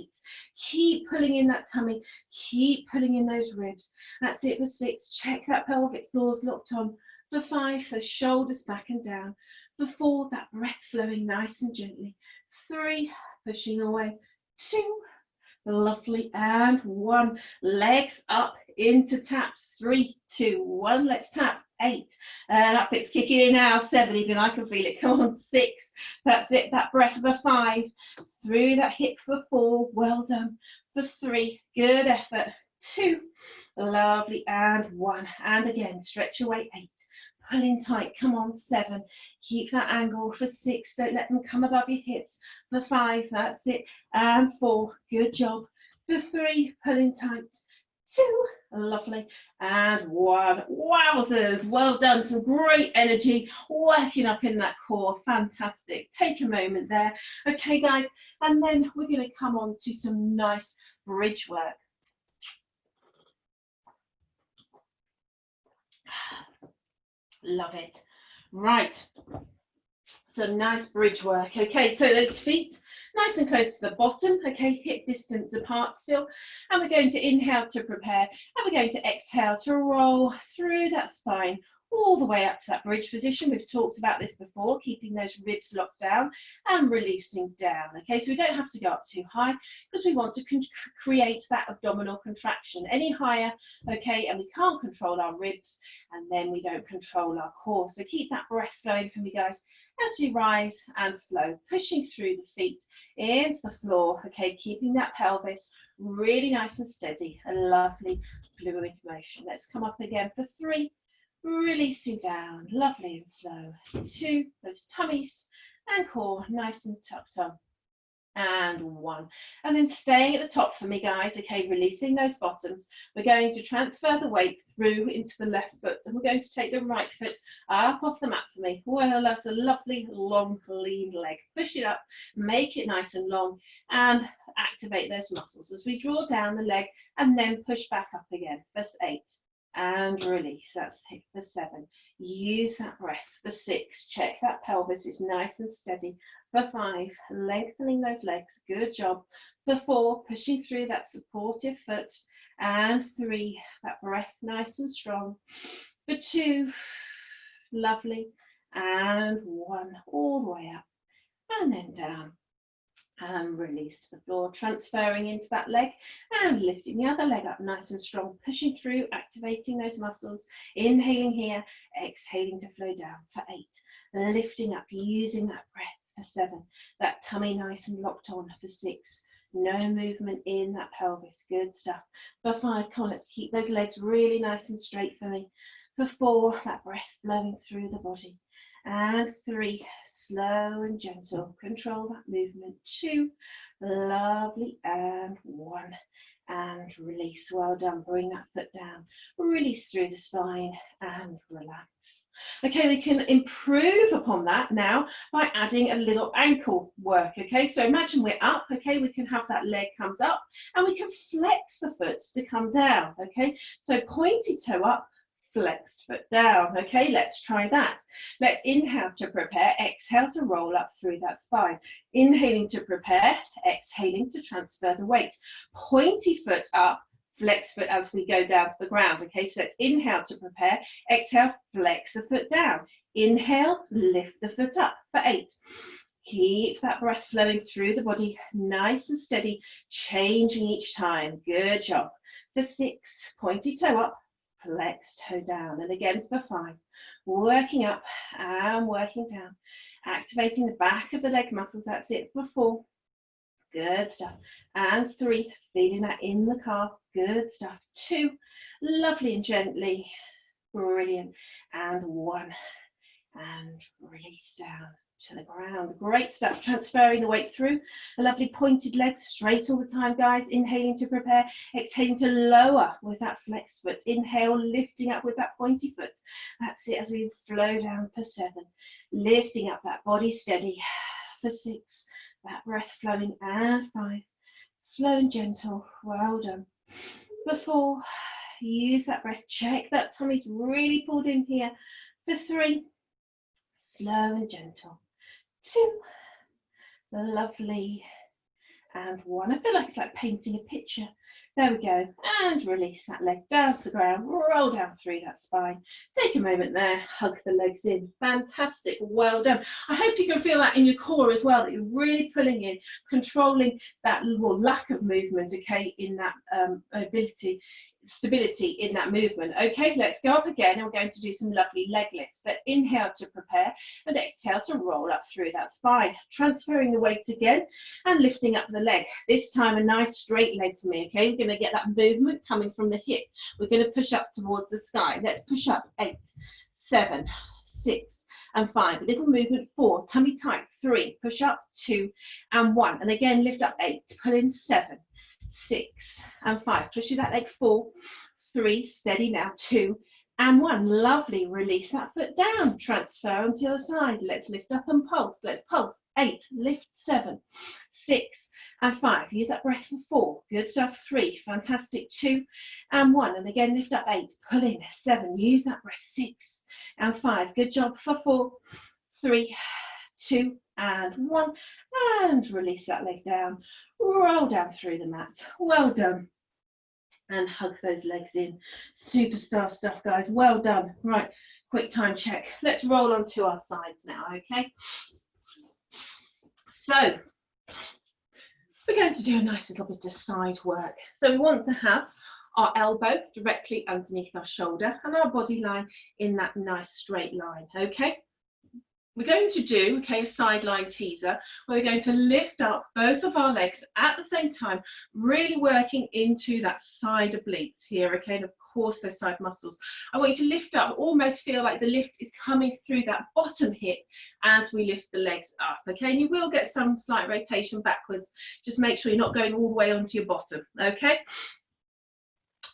Speaker 1: keep pulling in that tummy, keep pulling in those ribs. That's it. For 6, check that pelvic floor's locked on. For 5, the shoulders back and down. For 4, that breath flowing nice and gently. 3, pushing away. 2, lovely, and 1, legs up into taps. 3, 2, 1, let's tap. 8, and up, it's kicking in now. 7, even I can feel it. Come on. 6, that's it. That breath. For 5, through that hip. For 4, well done. For 3, good effort. 2, lovely, and 1, and again stretch away. 8, pull in tight. Come on. 7, keep that angle. For 6, don't let them come above your hips. For 5, that's it, and 4, good job. For 3, pull in tight. 2, lovely, and 1, wowzers, well done. Some great energy working up in that core. Fantastic. Take a moment there. Okay, guys, and then we're going to come on to some nice bridge work. Love it. Right, some nice bridge work. Okay, so those feet nice and close to the bottom, okay, hip distance apart still, and we're going to inhale to prepare, and we're going to exhale to roll through that spine all the way up to that bridge position. We've talked about this before, keeping those ribs locked down and releasing down. Okay, so we don't have to go up too high because we want to create that abdominal contraction. Any higher, okay, and we can't control our ribs, and then we don't control our core. So keep that breath flowing for me, guys, as you rise and flow, pushing through the feet into the floor. Okay, keeping that pelvis really nice and steady, a lovely fluid motion. Let's come up again for 3, releasing down, lovely and slow. 2, those tummies and core nice and tucked on. And 1, and then staying at the top for me, guys. Okay, releasing those bottoms. We're going to transfer the weight through into the left foot, and we're going to take the right foot up off the mat for me. Well, that's a lovely long lean leg. Push it up, make it nice and long, and activate those muscles as we draw down the leg and then push back up again. For 8, and release. That's it. For 7, use that breath. For 6, check that pelvis is nice and steady. For 5, lengthening those legs. Good job. For 4, pushing through that supportive foot. And 3, that breath nice and strong. For 2, lovely. And 1, all the way up. And then down. And release to the floor, transferring into that leg and lifting the other leg up nice and strong, pushing through, activating those muscles. Inhaling here, exhaling to flow down. For 8, lifting up, using that breath. For 7, that tummy nice and locked on. For 6, no movement in that pelvis. Good stuff. For 5, come on, let's keep those legs really nice and straight for me. For 4, that breath flowing through the body. And 3, slow and gentle, control that movement. 2, lovely, and 1, and release. Well done. Bring that foot down, release through the spine, and relax. Okay, we can improve upon that now by adding a little ankle work. Okay, so imagine we're up. Okay, we can have that leg comes up, and we can flex the foot to come down. Okay, so pointy toe up, flexed foot down. Okay, let's try that. Let's inhale to prepare, exhale to roll up through that spine. Inhaling to prepare, exhaling to transfer the weight. Pointy foot up, flex foot as we go down to the ground. Okay, so let's inhale to prepare, exhale, flex the foot down. Inhale, lift the foot up. For 8. Keep that breath flowing through the body, nice and steady, changing each time. Good job. For 6, pointy toe up, flex toe down. And again for 5, working up and working down, activating the back of the leg muscles. That's it for 4. Good stuff. And 3, feeling that in the calf. Good stuff. 2, lovely and gently. Brilliant. And 1, and release down to the ground. Great stuff. Transferring the weight through. A lovely pointed leg, straight all the time, guys. Inhaling to prepare, exhaling to lower with that flex foot. Inhale, lifting up with that pointy foot. That's it as we flow down for 7. Lifting up that body steady for 6. That breath flowing, and 5. Slow and gentle. Well done. For 4, use that breath. Check that tummy's really pulled in here. For 3, slow and gentle. 2, lovely, and 1. I feel like it's like painting a picture. There we go. And release that leg down to the ground. Roll down through that spine. Take a moment there. Hug the legs in. Fantastic. Well done. I hope you can feel that in your core as well, that you're really pulling in, controlling that lack of movement, okay, in that stability in that movement. Okay, let's go up again, and we're going to do some lovely leg lifts. Let's inhale to prepare and exhale to roll up through that spine, transferring the weight again and lifting up the leg. This time a nice straight leg for me. Okay, we're going to get that movement coming from the hip. We're going to push up towards the sky. Let's push up. 8, 7, 6 and 5. A little movement. 4, tummy tight. 3, push up. 2 and 1, and again lift up. 8, pull in. 7, 6 and 5. Push through that leg. 4, 3, steady now. 2 and 1. Lovely. Release that foot down. Transfer onto the other side. Let's lift up and pulse. Let's pulse. 8, lift. 7, 6 and 5. Use that breath for 4. Good stuff. 3, fantastic. 2 and 1, and again lift up. 8, pull in. 7, use that breath. 6 and 5. Good job. For 4, 3, 2 and 1, and release that leg down. Roll down through the mat. Well done. And hug those legs in. Superstar stuff, guys. Well done. Right, quick time check. Let's roll onto our sides now, okay? So we're going to do a nice little bit of side work. So we want to have our elbow directly underneath our shoulder and our body line in that nice straight line, okay? We're going to do, okay, a sideline teaser, where we're going to lift up both of our legs at the same time, really working into that side obliques here, okay, and of course those side muscles. I want you to lift up, almost feel like the lift is coming through that bottom hip as we lift the legs up, okay, and you will get some slight rotation backwards. Just make sure you're not going all the way onto your bottom, okay?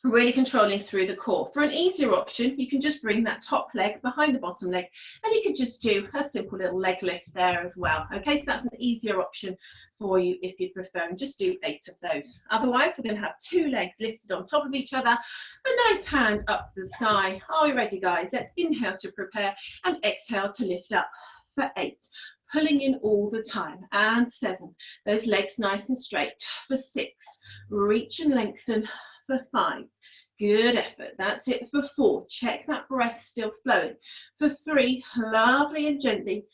Speaker 1: Really controlling through the core. For an easier option, you can just bring that top leg behind the bottom leg, and you could just do a simple little leg lift there as well. Okay, so that's an easier option for you if you prefer, and just do 8 of those. Otherwise, we're going to have 2 legs lifted on top of each other, a nice hand up to the sky. Are we ready, guys? Let's inhale to prepare and exhale to lift up for 8. Pulling in all the time, and 7. Those legs nice and straight. For 6, reach and lengthen. For 5, good effort. That's it. For 4, check that breath still flowing. For 3, lovely and gently.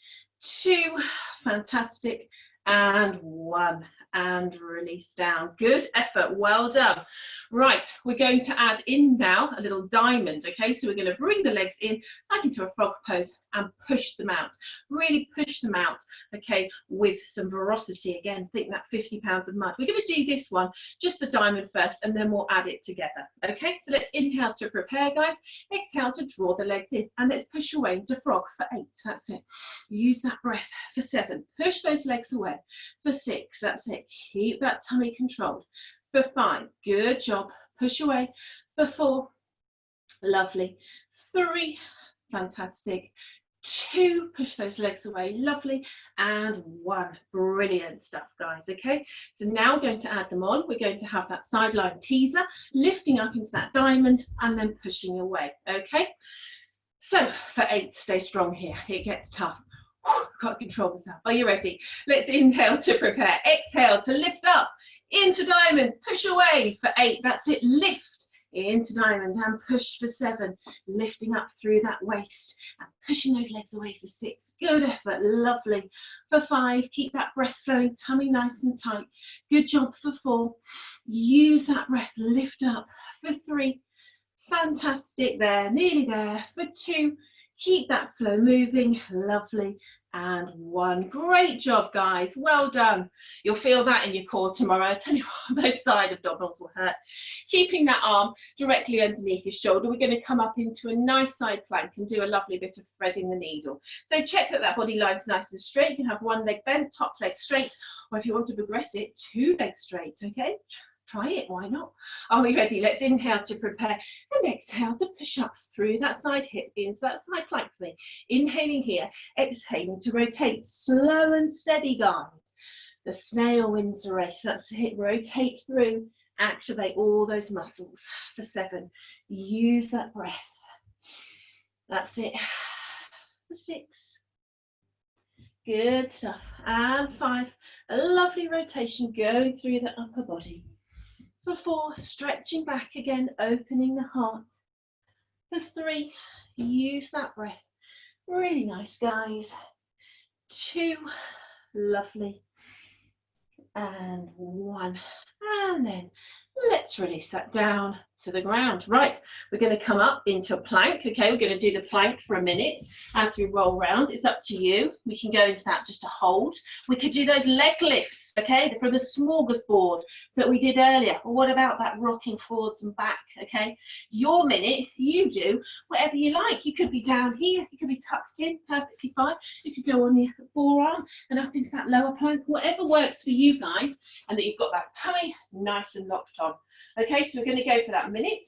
Speaker 1: 2, fantastic. And 1, and release down. Good effort. Well done. Right, we're going to add in now a little diamond, okay? So we're going to bring the legs in back into a frog pose and push them out. Really push them out, okay, with some ferocity. Again, think that 50 pounds of mud. We're going to do this one, just the diamond first, and then we'll add it together, okay? So let's inhale to prepare, guys. Exhale to draw the legs in, and let's push away into frog for 8. That's it. Use that breath for 7. Push those legs away. For 6, that's it. Keep that tummy controlled. For 5, good job. Push away. For 4, lovely. 3, fantastic. 2, push those legs away, lovely. And 1, brilliant stuff, guys. Okay, so now we're going to add them on. We're going to have that sideline teaser, lifting up into that diamond and then pushing away. Okay, so for 8, stay strong here. It gets tough. Got to control myself. Are you ready? Let's inhale to prepare. Exhale to lift up into diamond. Push away for 8. That's it. Lift into diamond and push for 7, lifting up through that waist and pushing those legs away for 6. Good effort, lovely. For 5, keep that breath flowing, tummy nice and tight. Good job. For 4, use that breath, lift up. For 3, fantastic there, nearly there. For 2, keep that flow moving, lovely. And 1, great job guys, well done. You'll feel that in your core tomorrow. I tell you what, those side abdominals will hurt. Keeping that arm directly underneath your shoulder, we're going to come up into a nice side plank and do a lovely bit of threading the needle. So check that that body line's nice and straight. You can have 1 leg bent, top leg straight, or if you want to progress it, 2 legs straight. Okay, try it, why not? Are we ready? Let's inhale to prepare and exhale to push up through that side hip into that side plank for me. Inhaling here, exhaling to rotate, slow and steady guys. The snail wins the race. That's it, rotate through, activate all those muscles. For 7, use that breath. That's it. For 6, good stuff. And 5, a lovely rotation going through the upper body. For 4, stretching back again, opening the heart. For 3, use that breath. Really nice, guys. 2, lovely. And 1. And then let's release that down to the ground. Right, we're going to come up into a plank. Okay, we're going to do the plank for a minute as we roll round. It's up to you. We can go into that just to hold. We could do those leg lifts, okay, from the smorgasbord that we did earlier. Or what about that rocking forwards and back? Okay, your minute, you do whatever you like. You could be down here, you could be tucked in, perfectly fine. You could go on the forearm and up into that lower plank, whatever works for you guys, and that you've got that tummy nice and locked on. Okay, so we're going to go for that minute.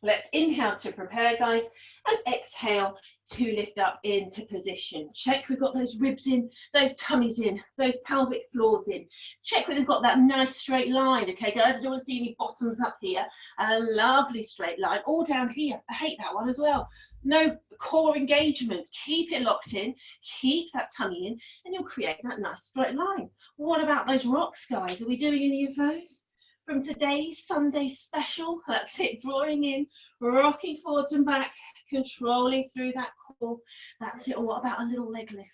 Speaker 1: Let's inhale to prepare, guys, and exhale to lift up into position. Check we've got those ribs in, those tummies in, those pelvic floors in. Check we've got that nice straight line. Okay, guys, I don't want to see any bottoms up here. A lovely straight line, all down here. I hate that one as well. No core engagement. Keep it locked in, keep that tummy in, and you'll create that nice straight line. What about those rocks, guys? Are we doing any of those? From today's Sunday special, that's it, drawing in, rocking forwards and back, controlling through that core. That's it. Or what about a little leg lift?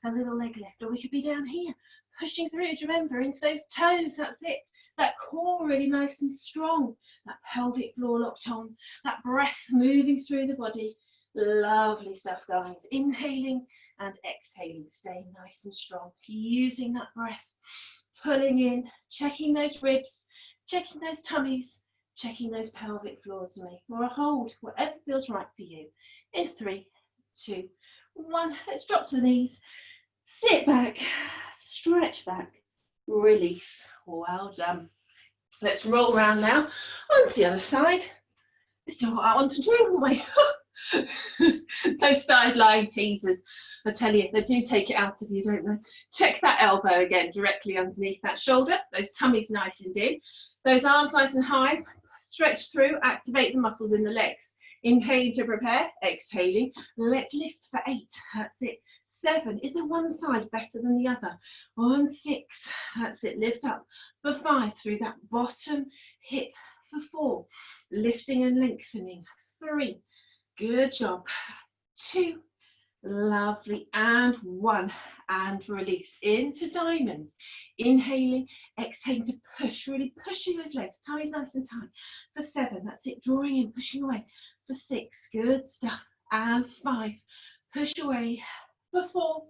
Speaker 1: A little leg lift. Or we could be down here, pushing through, do you remember, into those toes. That's it. That core really nice and strong. That pelvic floor locked on. That breath moving through the body. Lovely stuff, guys. Inhaling and exhaling, staying nice and strong. Using that breath, pulling in, checking those ribs, checking those tummies, checking those pelvic floors for me, or a hold, whatever feels right for you. In 3, 2, 1, let's drop to the knees, sit back, stretch back, release. Well done. Let's roll around now onto the other side. This is what I want to do, haven't we? Those sideline teasers, I tell you, they do take it out of you, don't they? Check that elbow again, directly underneath that shoulder, those tummies nice and in. Those arms nice and high, stretch through, activate the muscles in the legs. Inhaling to prepare, exhaling. Let's lift for 8, that's it. 7, is there one side better than the other? 1, 6, that's it, lift up. For 5, through that bottom hip. For 4, lifting and lengthening. 3, good job. 2, lovely, and 1, and release into diamond. Inhaling, exhaling to push, really pushing those legs, tummies nice and tight. For 7, that's it, drawing in, pushing away. For 6, good stuff. And 5, push away. For 4,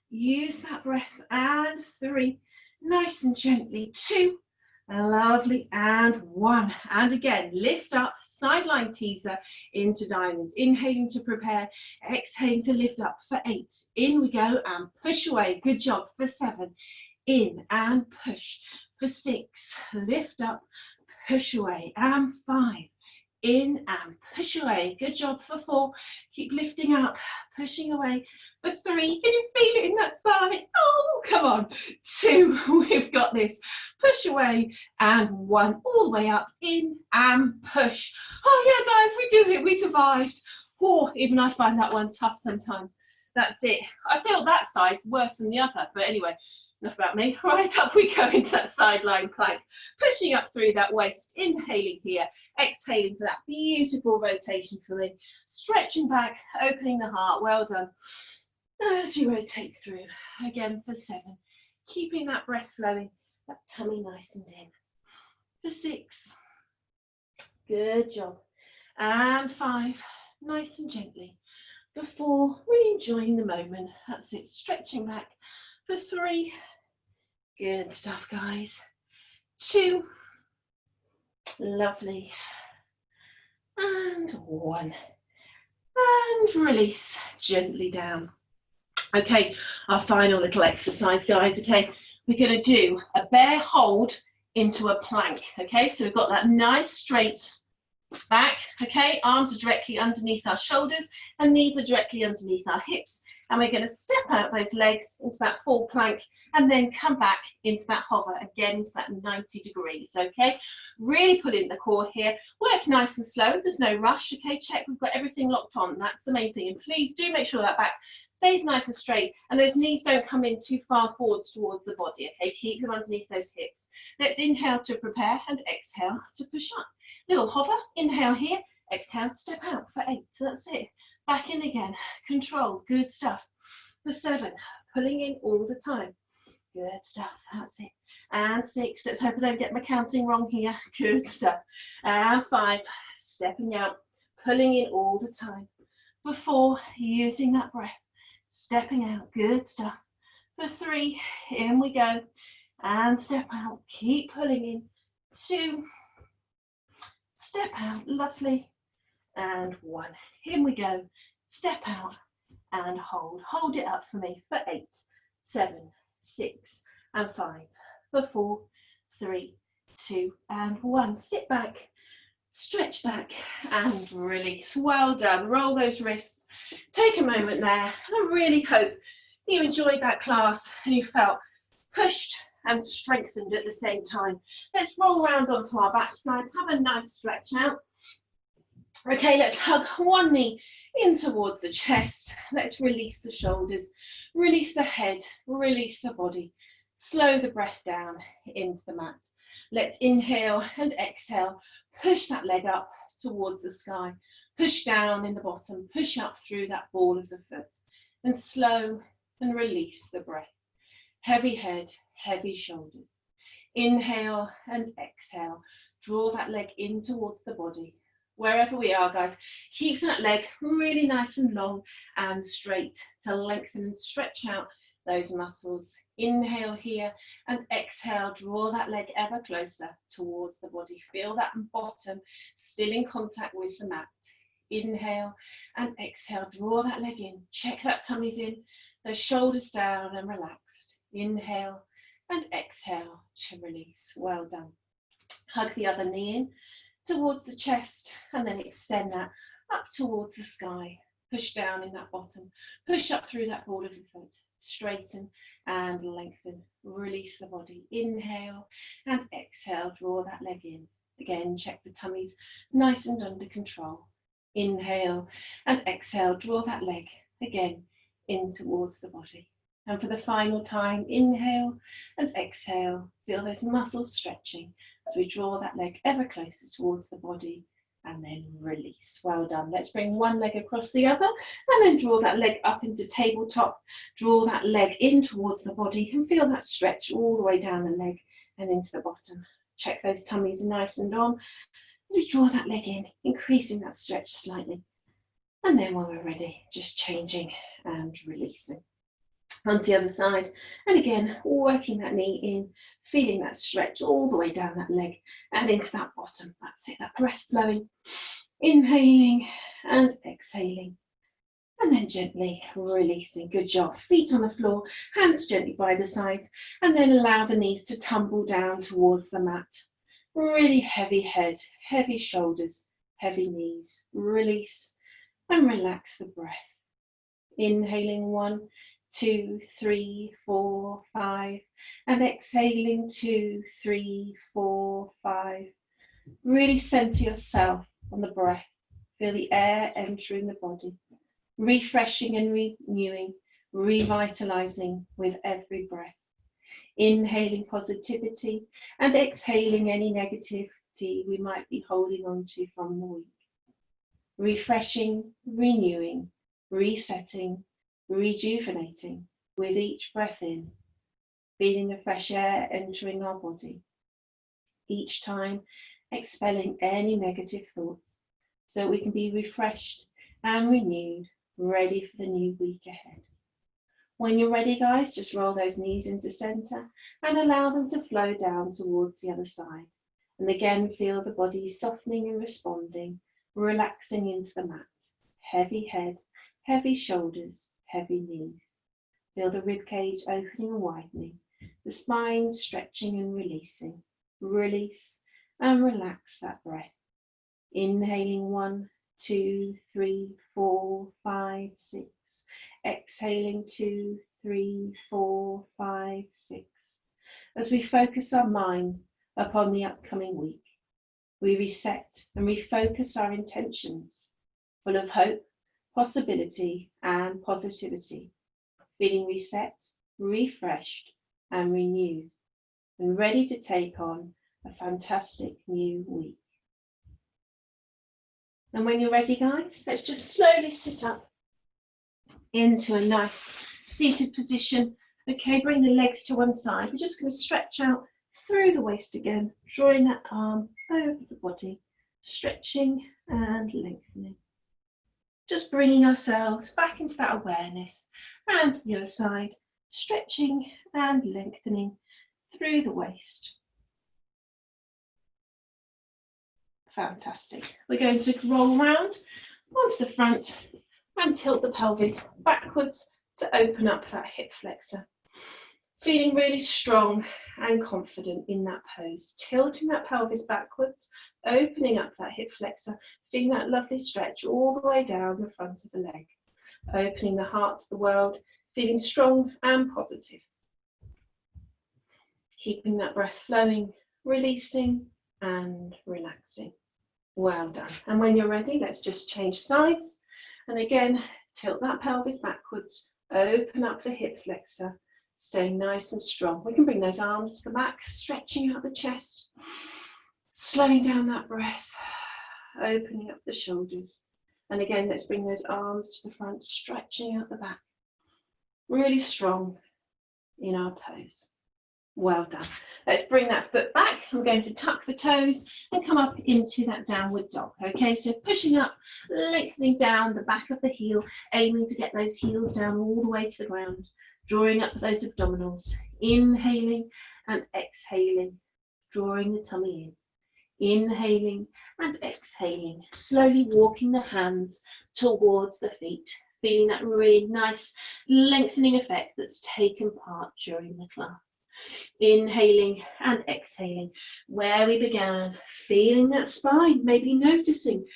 Speaker 1: use that breath. And 3, nice and gently. 2, lovely, and 1. And again, lift up, sideline teaser into diamond. Inhaling to prepare, exhaling to lift up. For 8, in we go and push away. Good job. For 7, in and push. For 6, lift up, push away. And 5, in and push away. Good job. For 4, keep lifting up, pushing away. For 3, can you feel it in that side? Oh, come on. 2, we've got this. Push away. And 1, all the way up, in and push. Oh yeah, guys, we did it. We survived. Oh, even I find that one tough sometimes. That's it. I feel that side's worse than the other, but anyway, enough about me. Right, up we go into that sideline plank, pushing up through that waist, inhaling here, exhaling for that beautiful rotation for me, stretching back, opening the heart. Well done. As you rotate through, again for 7, keeping that breath flowing, that tummy nice and in. For 6, good job. And 5, nice and gently. For 4, really enjoying the moment. That's it, stretching back. For 3, good stuff, guys. 2, lovely. And 1. And release gently down. Okay, our final little exercise, guys. Okay, we're going to do a bear hold into a plank. Okay, so we've got that nice straight back. Okay, arms are directly underneath our shoulders and knees are directly underneath our hips. And we're going to step out those legs into that full plank and then come back into that hover again into that 90 degrees. Okay, really pull in the core here. Work nice and slow. There's no rush. Okay, check we've got everything locked on. That's the main thing. And please do make sure that back stays nice and straight and those knees don't come in too far forwards towards the body. Okay, keep them underneath those hips. Let's inhale to prepare and exhale to push up. Little hover, inhale here, exhale, step out for 8. So that's it. Back in again, control, good stuff. For 7, pulling in all the time. Good stuff, that's it. And 6, let's hope I don't get my counting wrong here. Good stuff. And 5, stepping out, pulling in all the time. For 4, using that breath, stepping out, good stuff. For 3, in we go. And step out, keep pulling in. 2, step out, lovely. And 1, here we go. Step out and hold. Hold it up for me for 8, 7, 6, and 5. For 4, 3, 2, and 1. Sit back, stretch back, and release. Well done. Roll those wrists. Take a moment there. And I really hope you enjoyed that class and you felt pushed and strengthened at the same time. Let's roll around onto our backs, guys. Have a nice stretch out. Okay, let's hug one knee in towards the chest. Let's release the shoulders, release the head, release the body. Slow the breath down into the mat. Let's inhale and exhale. Push that leg up towards the sky. Push down in the bottom. Push up through that ball of the foot. And slow and release the breath. Heavy head, heavy shoulders. Inhale and exhale. Draw that leg in towards the body. Wherever we are, guys, keep that leg really nice and long and straight to lengthen and stretch out those muscles. Inhale here and exhale. Draw that leg ever closer towards the body. Feel that bottom still in contact with the mat. Inhale and exhale. Draw that leg in. Check that tummy's in. Those shoulders down and relaxed. Inhale and exhale to release. Well done. Hug the other knee in towards the chest and then extend that up towards the sky. Push down in that bottom. Push up through that ball of the foot. Straighten and lengthen. Release the body. Inhale and exhale. Draw that leg in. Again, check the tummy's nice and under control. Inhale and exhale. Draw that leg again in towards the body. And for the final time, inhale and exhale. Feel those muscles stretching as we draw that leg ever closer towards the body and then release. Well done. Let's bring one leg across the other and then draw that leg up into tabletop. Draw that leg in towards the body and feel that stretch all the way down the leg and into the bottom. Check those tummies nice and on as we draw that leg in, increasing that stretch slightly. And then when we're ready, just changing and releasing. Onto the other side, and again working that knee in, feeling that stretch all the way down that leg and into that bottom. That's it, that breath flowing, inhaling and exhaling, and then gently releasing. Good job. Feet on the floor, hands gently by the sides, and then allow the knees to tumble down towards the mat. Really heavy head, heavy shoulders, heavy knees. Release and relax the breath. Inhaling 1, 2, 3, 4, 5, and exhaling 2, 3, 4, 5. Really center yourself on the breath. Feel the air entering the body, refreshing and renewing, revitalizing with every breath. Inhaling positivity and exhaling any negativity we might be holding on to from the week. Refreshing, renewing, resetting, rejuvenating with each breath in, feeling the fresh air entering our body. Each time expelling any negative thoughts so we can be refreshed and renewed, ready for the new week ahead. When you're ready, guys, just roll those knees into center and allow them to flow down towards the other side. And again, feel the body softening and responding, relaxing into the mat. Heavy head, heavy shoulders, heavy knees. Feel the rib cage opening and widening, the spine stretching and releasing. Release and relax that breath. Inhaling 1, 2, 3, 4, 5, 6. Exhaling 2, 3, 4, 5, 6. As we focus our mind upon the upcoming week, we reset and refocus our intentions, full of hope, possibility, and positivity, feeling reset, refreshed, and renewed, and ready to take on a fantastic new week. And when you're ready, guys, let's just slowly sit up into a nice seated position. Okay, bring the legs to one side. We're just going to stretch out through the waist again, drawing that arm over the body, stretching and lengthening. Just bringing ourselves back into that awareness, and to the other side, stretching and lengthening through the waist. Fantastic. We're going to roll round onto the front and tilt the pelvis backwards to open up that hip flexor. Feeling really strong and confident in that pose. Tilting that pelvis backwards, opening up that hip flexor, feeling that lovely stretch all the way down the front of the leg. Opening the heart to the world, feeling strong and positive. Keeping that breath flowing, releasing and relaxing. Well done. And when you're ready, let's just change sides. And again, tilt that pelvis backwards, open up the hip flexor, staying nice and strong. We can bring those arms to the back, stretching out the chest, slowing down that breath, opening up the shoulders. And again, let's bring those arms to the front, stretching out the back. Really strong in our pose. Well done. Let's bring that foot back. I'm going to tuck the toes and come up into that downward dog. Okay, so pushing up, lengthening down the back of the heel, aiming to get those heels down all the way to the ground, drawing up those abdominals, inhaling and exhaling, drawing the tummy in, inhaling and exhaling, slowly walking the hands towards the feet, feeling that really nice lengthening effect that's taken part during the class. Inhaling and exhaling where we began, feeling that spine, maybe noticing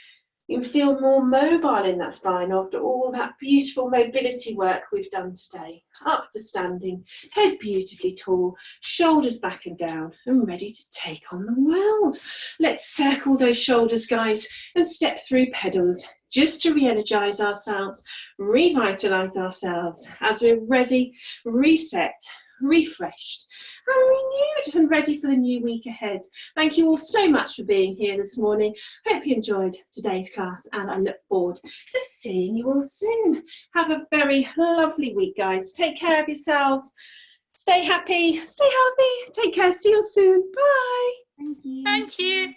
Speaker 1: you feel more mobile in that spine after all that beautiful mobility work we've done today. Up to standing, head beautifully tall, shoulders back and down, and ready to take on the world. Let's circle those shoulders, guys, and step through pedals just to re-energize ourselves, revitalize ourselves as we're ready, reset, refreshed and renewed and ready for the new week ahead. Thank you all so much for being here this morning. Hope you enjoyed today's class and I look forward to seeing you all soon. Have a very lovely week, guys. Take care of yourselves. Stay happy, stay healthy. Take care. See you soon. Bye.
Speaker 2: Thank you.
Speaker 3: Thank you.